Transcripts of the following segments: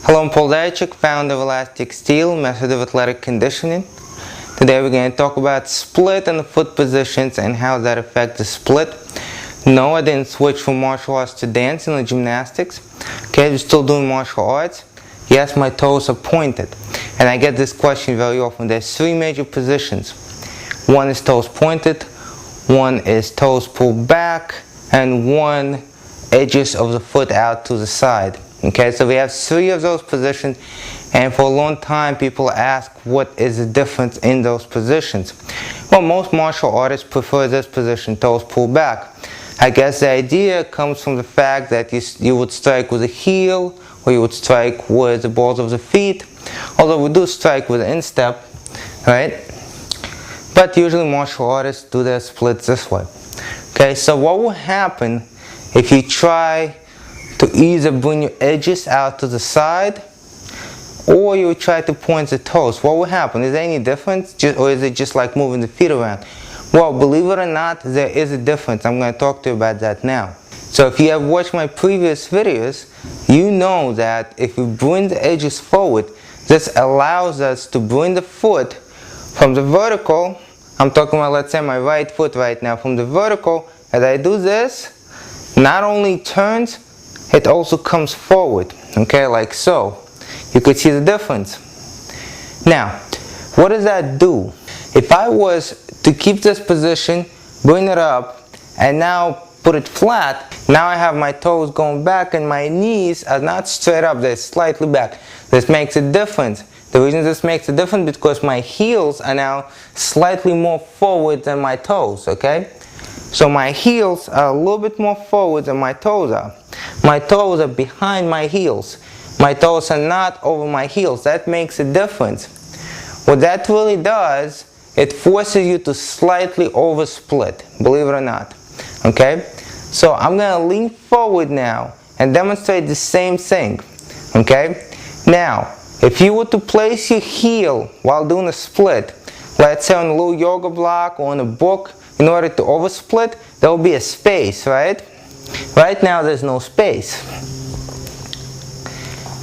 Hello, I'm Paul Diachik, founder of Elastic Steel, method of athletic conditioning. Today we're going to talk about split and the foot positions and how that affects the split. No, I didn't switch from martial arts to dancing or gymnastics. Okay, we're still doing martial arts. Yes, my toes are pointed. And I get this question very often. There's three major positions. One is toes pointed, one is toes pulled back, and one edges of the foot out to the side. Okay, so we have three of those positions, and for a long time people ask what is the difference in those positions. Well, most martial artists prefer this position, toes pulled back. I guess the idea comes from the fact that you would strike with the heel, or you would strike with the balls of the feet, although we do strike with the instep, right? But usually martial artists do their splits this way. Okay, so what will happen if you try to either bring your edges out to the side or you try to point the toes? What will happen? Is there any difference, or is it just like moving the feet around? Well, believe it or not, there is a difference. I'm going to talk to you about that now. So if you have watched my previous videos, you know that if we bring the edges forward, this allows us to bring the foot from the vertical. I'm talking about, let's say, my right foot right now. From the vertical, as I do this, not only turns, it also comes forward, okay, like so. You could see the difference. Now, what does that do? If I was to keep this position, bring it up, and now put it flat, now I have my toes going back and my knees are not straight up, they're slightly back. This makes a difference. The reason this makes a difference is because my heels are now slightly more forward than my toes, okay? So my heels are a little bit more forward than my toes are. My toes are behind my heels. My toes are not over my heels. That makes a difference. What that really does, it forces you to slightly over split, believe it or not. Okay? So I'm going to lean forward now and demonstrate the same thing. Okay? Now, if you were to place your heel while doing a split, let's say on a little yoga block or on a book, in order to oversplit, there will be a space, right? Right now there's no space.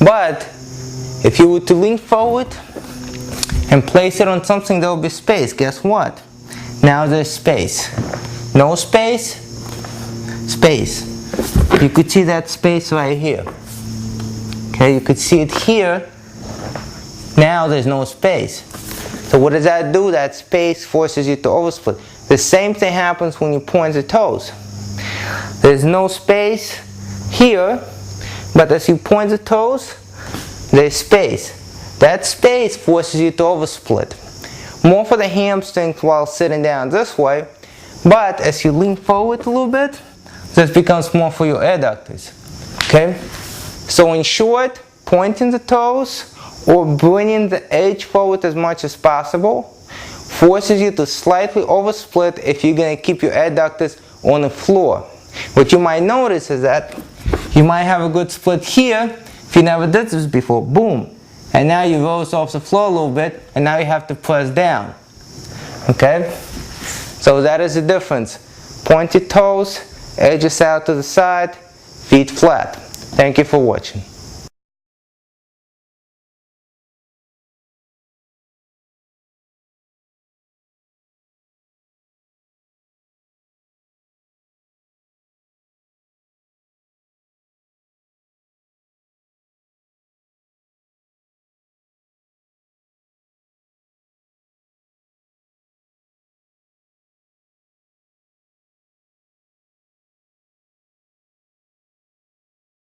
But if you were to lean forward and place it on something, there will be space. Guess what? Now there's space. No space, space. You could see that space right here. Okay, you could see it here. Now there's no space. So what does that do? That space forces you to oversplit. The same thing happens when you point the toes. There's no space here, but as you point the toes, there's space. That space forces you to oversplit. More for the hamstrings while sitting down this way, but as you lean forward a little bit, this becomes more for your adductors. Okay? So in short, pointing the toes or bringing the edge forward as much as possible forces you to slightly oversplit if you're going to keep your adductors on the floor. What you might notice is that you might have a good split here if you never did this before. Boom. And now you rose off the floor a little bit, and now you have to press down. Okay? So that is the difference. Point your toes, edges out to the side, feet flat. Thank you for watching.